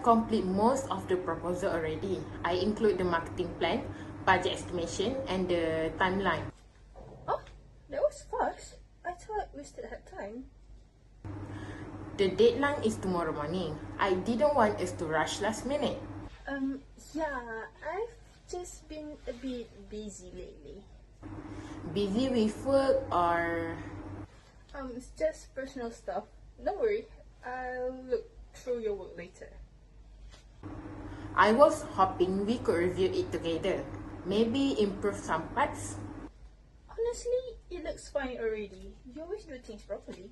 have completed most of the proposal already. I include the marketing plan, budget estimation, and the timeline. Oh, that was fast. I thought we still had time. The deadline is tomorrow morning. I didn't want us to rush last minute. Yeah, I've just been a bit busy lately. Busy with work or... It's just personal stuff. Don't worry, I'll look through your work later. I was hoping we could review it together. Maybe improve some parts. Honestly, it looks fine already. You always do things properly.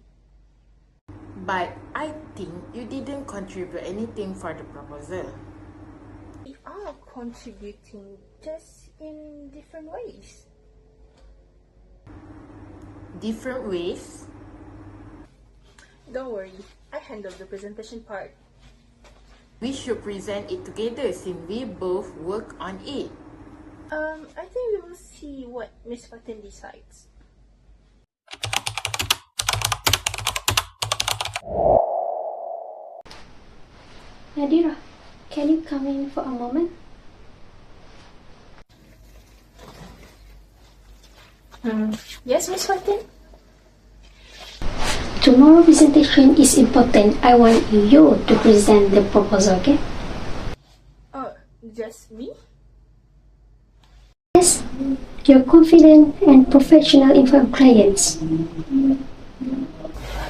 But I think you didn't contribute anything for the proposal. We are contributing, just in different ways. Different ways? Don't worry, I handled the presentation part. We should present it together since we both work on it. I think we will see what Miss Fatin decides. Nadira, can you come in for a moment? Yes, Miss Fatin? Tomorrow presentation is important. I want you to present the proposal, okay? Just me? Yes, you're confident and professional in front of clients.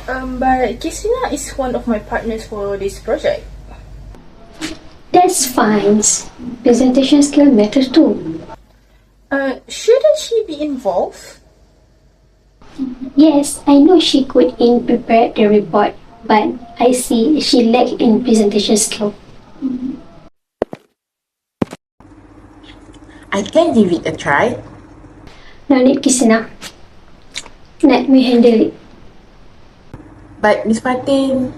But Christina is one of my partners for this project. That's fine. Presentation skill matters too. Shouldn't she be involved? Yes, I know she could prepare the report, but I see she lacks in presentation skill. I can give it a try. No need, Kisina. Let me handle it. But Miss Fatin...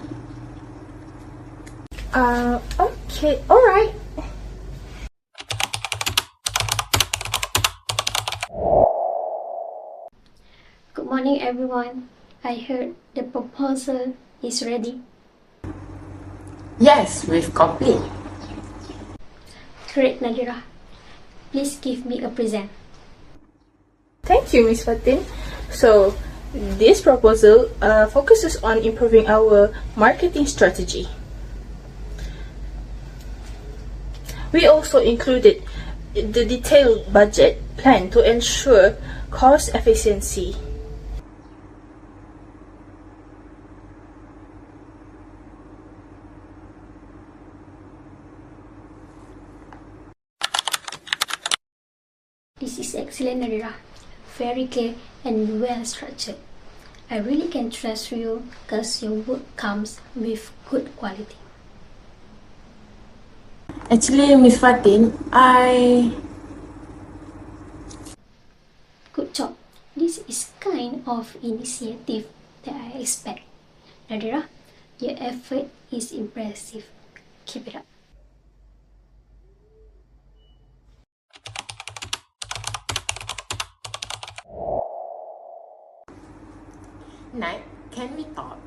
Okay, alright. Good morning, everyone. I heard the proposal is ready. Yes, we've complete. Great, Nadira. Please give me a present. Thank you, Miss Fatin. So, this proposal focuses on improving our marketing strategy. We also included the detailed budget plan to ensure cost efficiency. This is excellent, Nadira. Very clear and well structured. I really can trust you because your work comes with good quality. Actually, Miss Fatin, Good job. This is kind of initiative that I expect. Nadira, your effort is impressive. Keep it up. Nat, can we talk?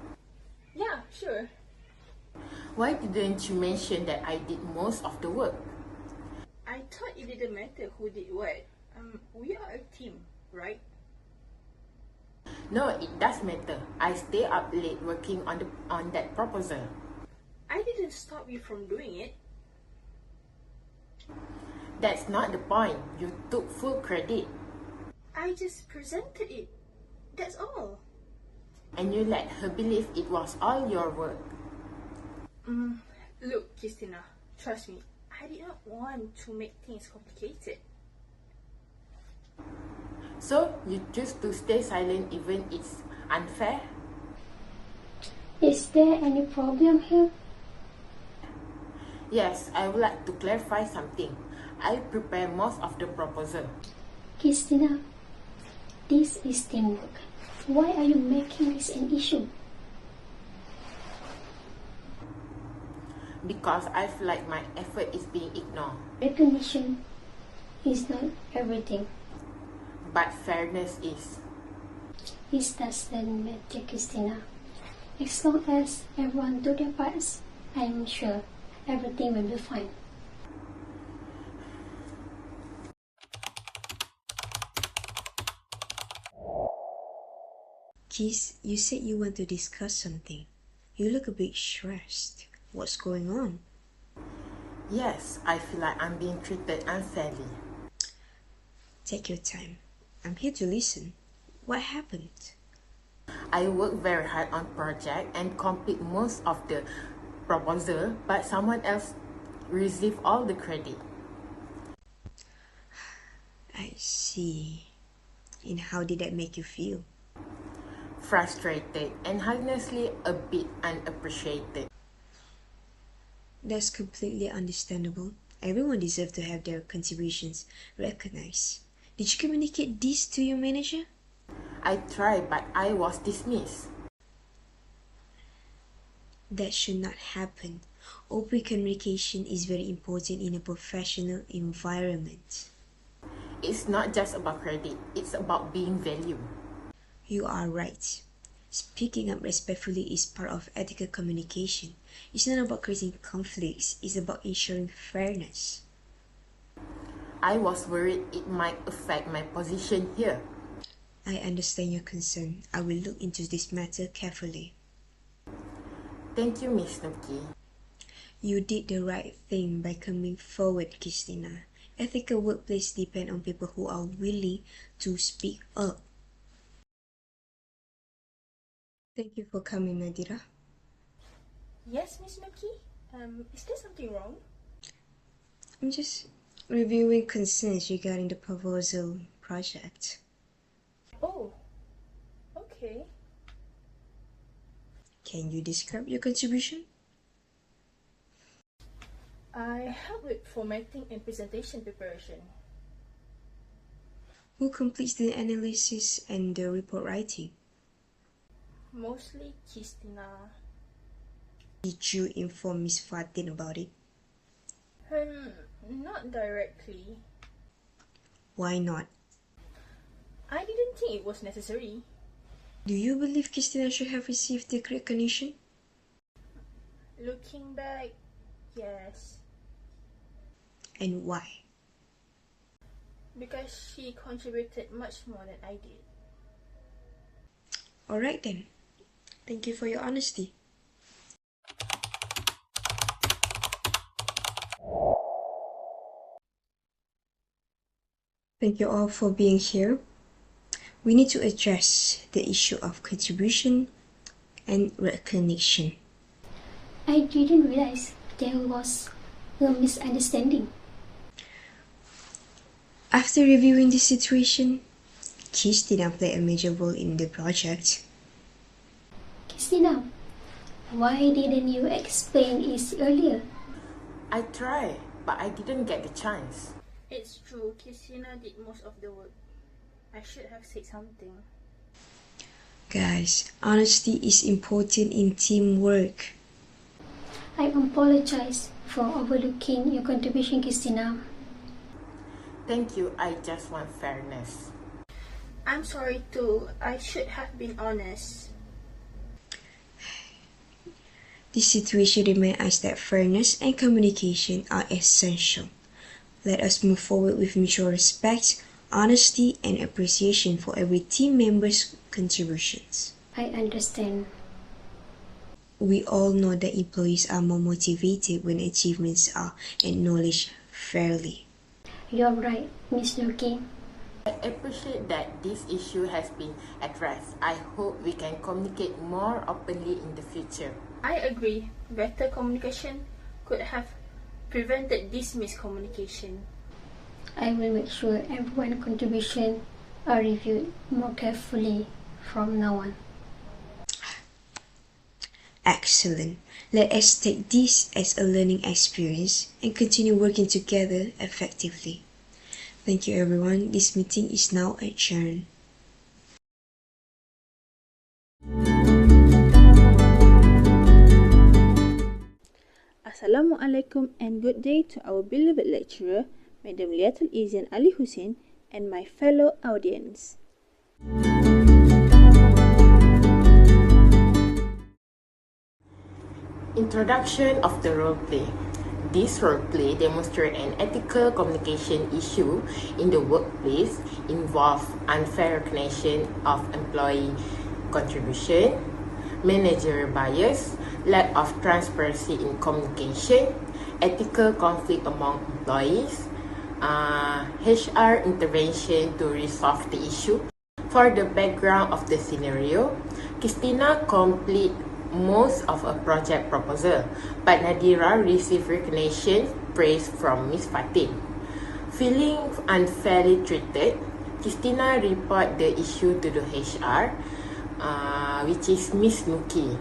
Yeah, sure. Why didn't you mention that I did most of the work? I thought it didn't matter who did what. We are a team, right? No, it does matter. I stay up late working on that proposal. I didn't stop you from doing it. That's not the point. You took full credit. I just presented it. That's all. And you let her believe it was all your work. Look, Christina, trust me, I did not want to make things complicated. So, you choose to stay silent even it's unfair? Is there any problem here? Yes, I would like to clarify something. I prepare most of the proposal. Christina, this is teamwork. Why are you making this an issue? Because I feel like my effort is being ignored. Recognition is not everything. But fairness is. This doesn't matter, Christina. As long as everyone do their parts, I'm sure Everything will be fine. Keith, you said you want to discuss something. You look a bit stressed. What's going on? Yes, I feel like I'm being treated unfairly. Take your time. I'm here to listen. What happened? I work very hard on project and complete most of the proposal, but someone else received all the credit. I see. And how did that make you feel? Frustrated and honestly a bit unappreciated. That's completely understandable. Everyone deserves to have their contributions recognized. Did you communicate this to your manager? I tried, but I was dismissed. That should not happen. Open communication is very important in a professional environment. It's not just about credit, it's about being valued. You are right. Speaking up respectfully is part of ethical communication. It's not about creating conflicts, it's about ensuring fairness. I was worried it might affect my position here. I understand your concern. I will look into this matter carefully. Thank you, Miss Nuki. You did the right thing by coming forward, Christina. Ethical workplace depend on people who are willing to speak up. Thank you for coming, Nadira. Yes, Miss Nuki? Is there something wrong? I'm just reviewing concerns regarding the proposal project. Oh, okay. Can you describe your contribution? I help with formatting and presentation preparation. Who completes the analysis and the report writing? Mostly Christina. Did you inform Miss Fatin about it? Not directly. Why not? I didn't think it was necessary. Do you believe Christina should have received the recognition? Looking back, yes. And why? Because she contributed much more than I did. Alright then. Thank you for your honesty. Thank you all for being here. We need to address the issue of contribution and recognition. I didn't realize there was a misunderstanding. After reviewing the situation, Christina played a major role in the project. Christina, why didn't you explain it earlier? I tried, but I didn't get the chance. It's true, Christina did most of the work. I should have said something. Guys, honesty is important in teamwork. I apologize for overlooking your contribution, Christina. Thank you, I just want fairness. I'm sorry too. I should have been honest. This situation reminds us that fairness and communication are essential. Let us move forward with mutual respect, honesty, and appreciation for every team member's contributions. I understand. We all know that employees are more motivated when achievements are acknowledged fairly. You're right, Miss Nuki. I appreciate that this issue has been addressed. I hope we can communicate more openly in the future. I agree. Better communication could have prevented this miscommunication. I will make sure everyone's contributions are reviewed more carefully from now on. Excellent. Let us take this as a learning experience and continue working together effectively. Thank you everyone. This meeting is now adjourned. Assalamualaikum and good day to our beloved lecturer, Madam Liatul Izzian Ali Hussein, and my fellow audience. Introduction of the role play. This role-play demonstrates an ethical communication issue in the workplace involve unfair recognition of employee contribution, managerial bias, lack of transparency in communication, ethical conflict among employees, HR intervention to resolve the issue. For the background of the scenario, Christina complete most of a project proposal, but Nadira received recognition praise from Miss Fatin. Feeling unfairly treated, Christina report the issue to the HR, which is Miss Nuki.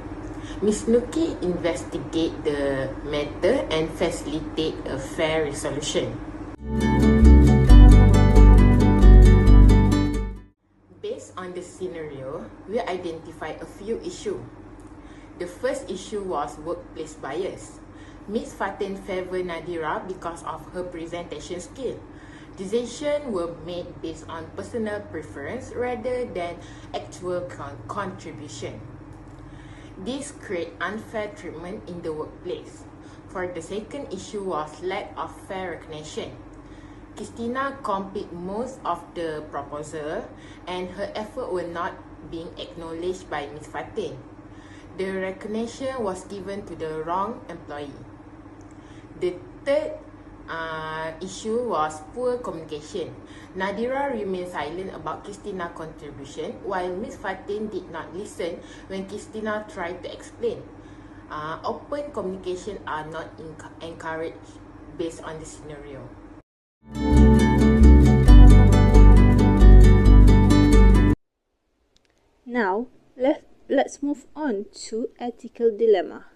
Miss Nuki investigate the matter and facilitate a fair resolution. Based on the scenario, we identified a few issues. The first issue was workplace bias. Miss Fatin favored Nadira because of her presentation skill. Decisions were made based on personal preference rather than actual contribution. This created unfair treatment in the workplace. For the second issue was lack of fair recognition. Christina completed most of the proposal and her effort were not being acknowledged by Miss Fatin. The recognition was given to the wrong employee. The third issue was poor communication. Nadira remained silent about Christina's contribution while Miss Fatin did not listen when Christina tried to explain. Open communication are not encouraged based on the scenario. Now, let's move on to ethical dilemma.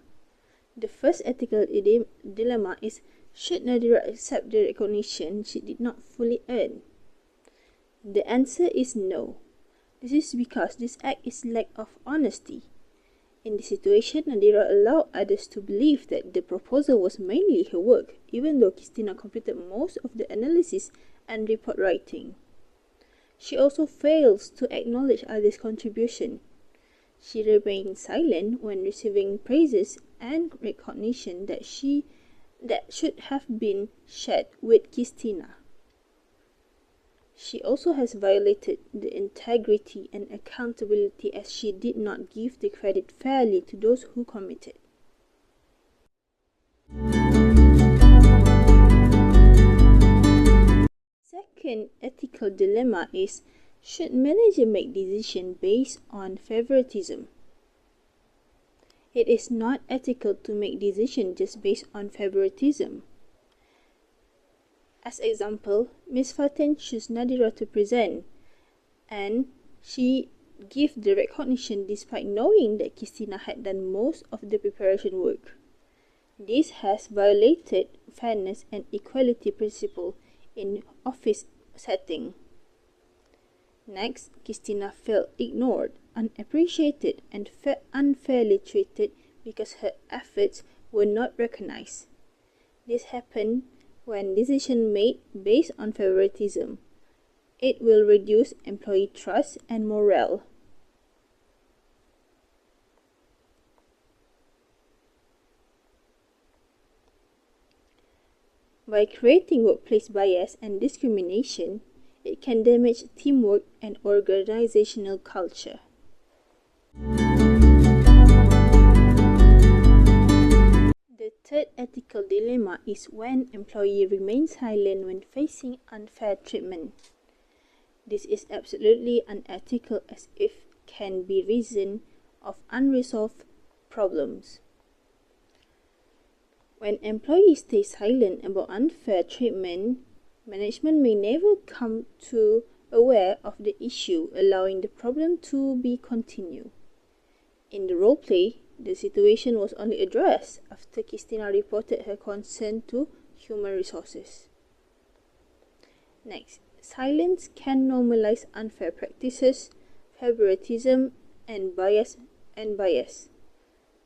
The first ethical dilemma is, should Nadira accept the recognition she did not fully earn? The answer is no. This is because this act is lack of honesty. In this situation, Nadira allowed others to believe that the proposal was mainly her work, even though Christina completed most of the analysis and report writing. She also fails to acknowledge others' contribution. She remained silent when receiving praises and recognition that should have been shared with Christina. She also has violated the integrity and accountability as she did not give the credit fairly to those who committed. Second ethical dilemma is, should manager make decisions based on favoritism? It is not ethical to make decisions just based on favoritism. As example, Ms. Fatin chose Nadira to present, and she gave the recognition despite knowing that Christina had done most of the preparation work. This has violated fairness and equality principle in office setting. Next, Christina felt ignored, unappreciated, and unfairly treated because her efforts were not recognized. This happened when decisions made based on favoritism. It will reduce employee trust and morale. By creating workplace bias and discrimination, it can damage teamwork and organizational culture. The third ethical dilemma is when employee remains silent when facing unfair treatment. This is absolutely unethical as it can be reason of unresolved problems. When employees stay silent about unfair treatment, management may never come to aware of the issue, allowing the problem to be continued. In the role play, the situation was only addressed after Christina reported her concern to human resources. Next, silence can normalize unfair practices, favoritism, and bias,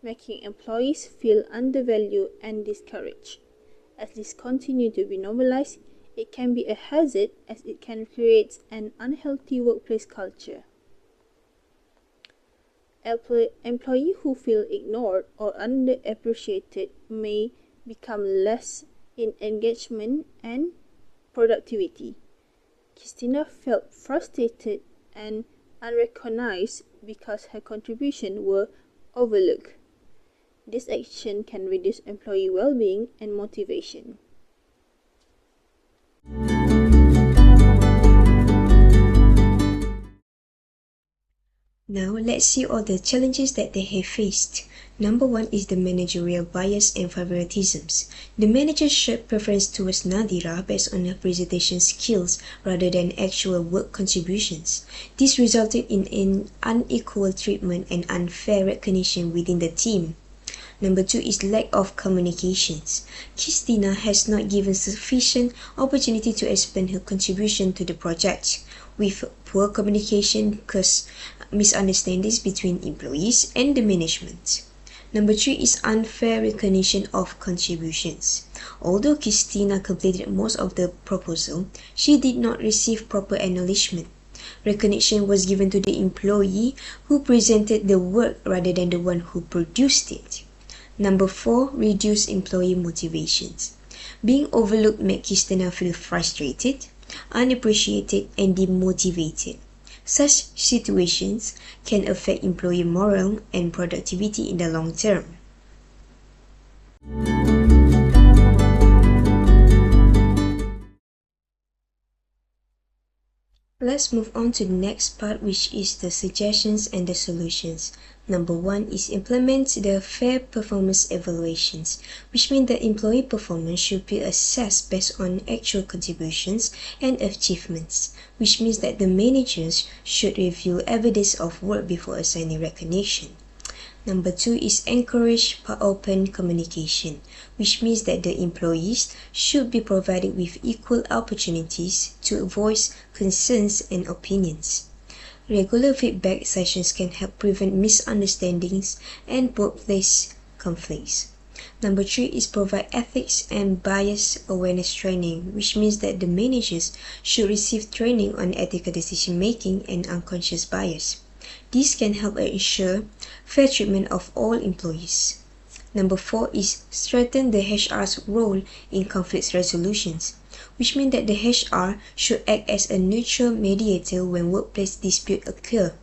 making employees feel undervalued and discouraged. As this continues to be normalized, it can be a hazard as it can create an unhealthy workplace culture. Employees who feel ignored or underappreciated may become less in engagement and productivity. Christina felt frustrated and unrecognized because her contributions were overlooked. This action can reduce employee well-being and motivation. Now, let's see all the challenges that they have faced. Number 1 is the managerial bias and favoritisms. The manager showed preference towards Nadira based on her presentation skills rather than actual work contributions. This resulted in an unequal treatment and unfair recognition within the team. Number 2 is lack of communications. Christina has not given sufficient opportunity to explain her contribution to the project. With poor communication caused misunderstandings between employees and the management. Number 3 is unfair recognition of contributions. Although Christina completed most of the proposal, she did not receive proper acknowledgement. Recognition was given to the employee who presented the work rather than the one who produced it. Number 4, reduced employee motivations. Being overlooked made Christina feel frustrated, unappreciated, and demotivated. Such situations can affect employee morale and productivity in the long term. Let's move on to the next part, which is the suggestions and the solutions. Number 1 is implement the fair performance evaluations, which means that employee performance should be assessed based on actual contributions and achievements, which means that the managers should review evidence of work before assigning recognition. Number 2 is encourage open communication, which means that the employees should be provided with equal opportunities to voice concerns and opinions. Regular feedback sessions can help prevent misunderstandings and workplace conflicts. Number 3 is provide ethics and bias awareness training, which means that the managers should receive training on ethical decision making and unconscious bias. This can help ensure fair treatment of all employees. Number 4 is strengthen the HR's role in conflict resolutions, which means that the HR should act as a neutral mediator when workplace disputes occur,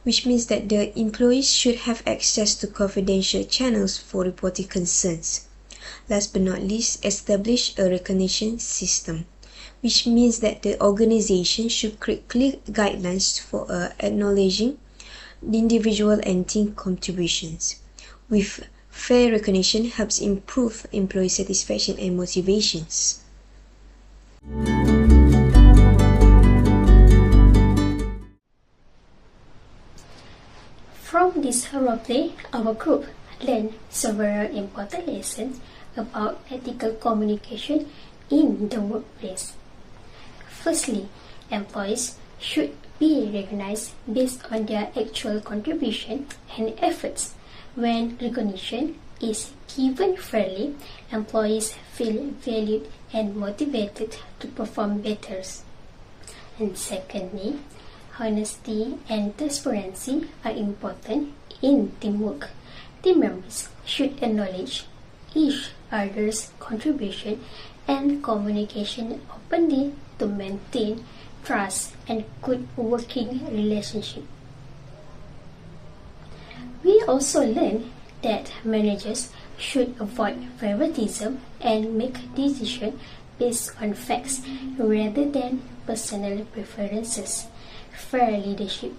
which means that the employees should have access to confidential channels for reporting concerns. Last but not least, establish a recognition system, which means that the organization should create clear guidelines for acknowledging the individual and team contributions. With fair recognition helps improve employee satisfaction and motivations. From this roleplay, our group learned several important lessons about ethical communication in the workplace. Firstly, employees should be recognized based on their actual contribution and efforts. When recognition is given fairly, employees feel valued and motivated to perform better. And secondly, honesty and transparency are important in teamwork. Team members should acknowledge each other's contribution and communication openly to maintain trust and good working relationship. We also learn that managers should avoid favoritism and make decisions based on facts rather than personal preferences. Fair leadership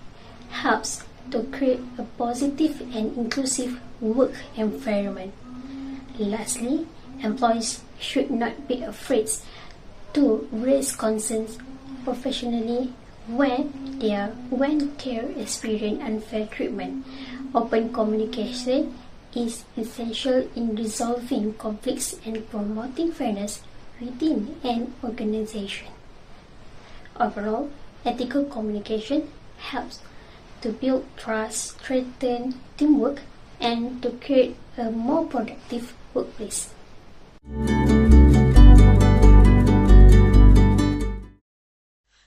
helps to create a positive and inclusive work environment. Lastly, employees should not be afraid to raise concerns professionally when they experience unfair treatment. Open communication is essential in resolving conflicts and promoting fairness within an organization. Overall, ethical communication helps to build trust, strengthen teamwork, and to create a more productive workplace.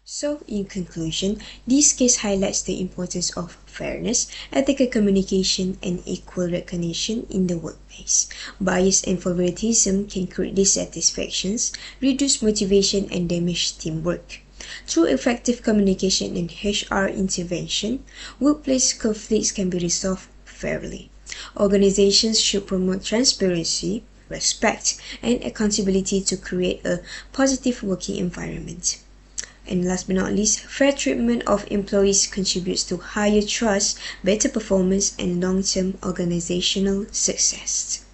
So, in conclusion, this case highlights the importance of fairness, ethical communication, and equal recognition in the workplace. Bias and favoritism can create dissatisfactions, reduce motivation, and damage teamwork. Through effective communication and HR intervention, workplace conflicts can be resolved fairly. Organizations should promote transparency, respect, and accountability to create a positive working environment. And last but not least, fair treatment of employees contributes to higher trust, better performance, and long-term organizational success.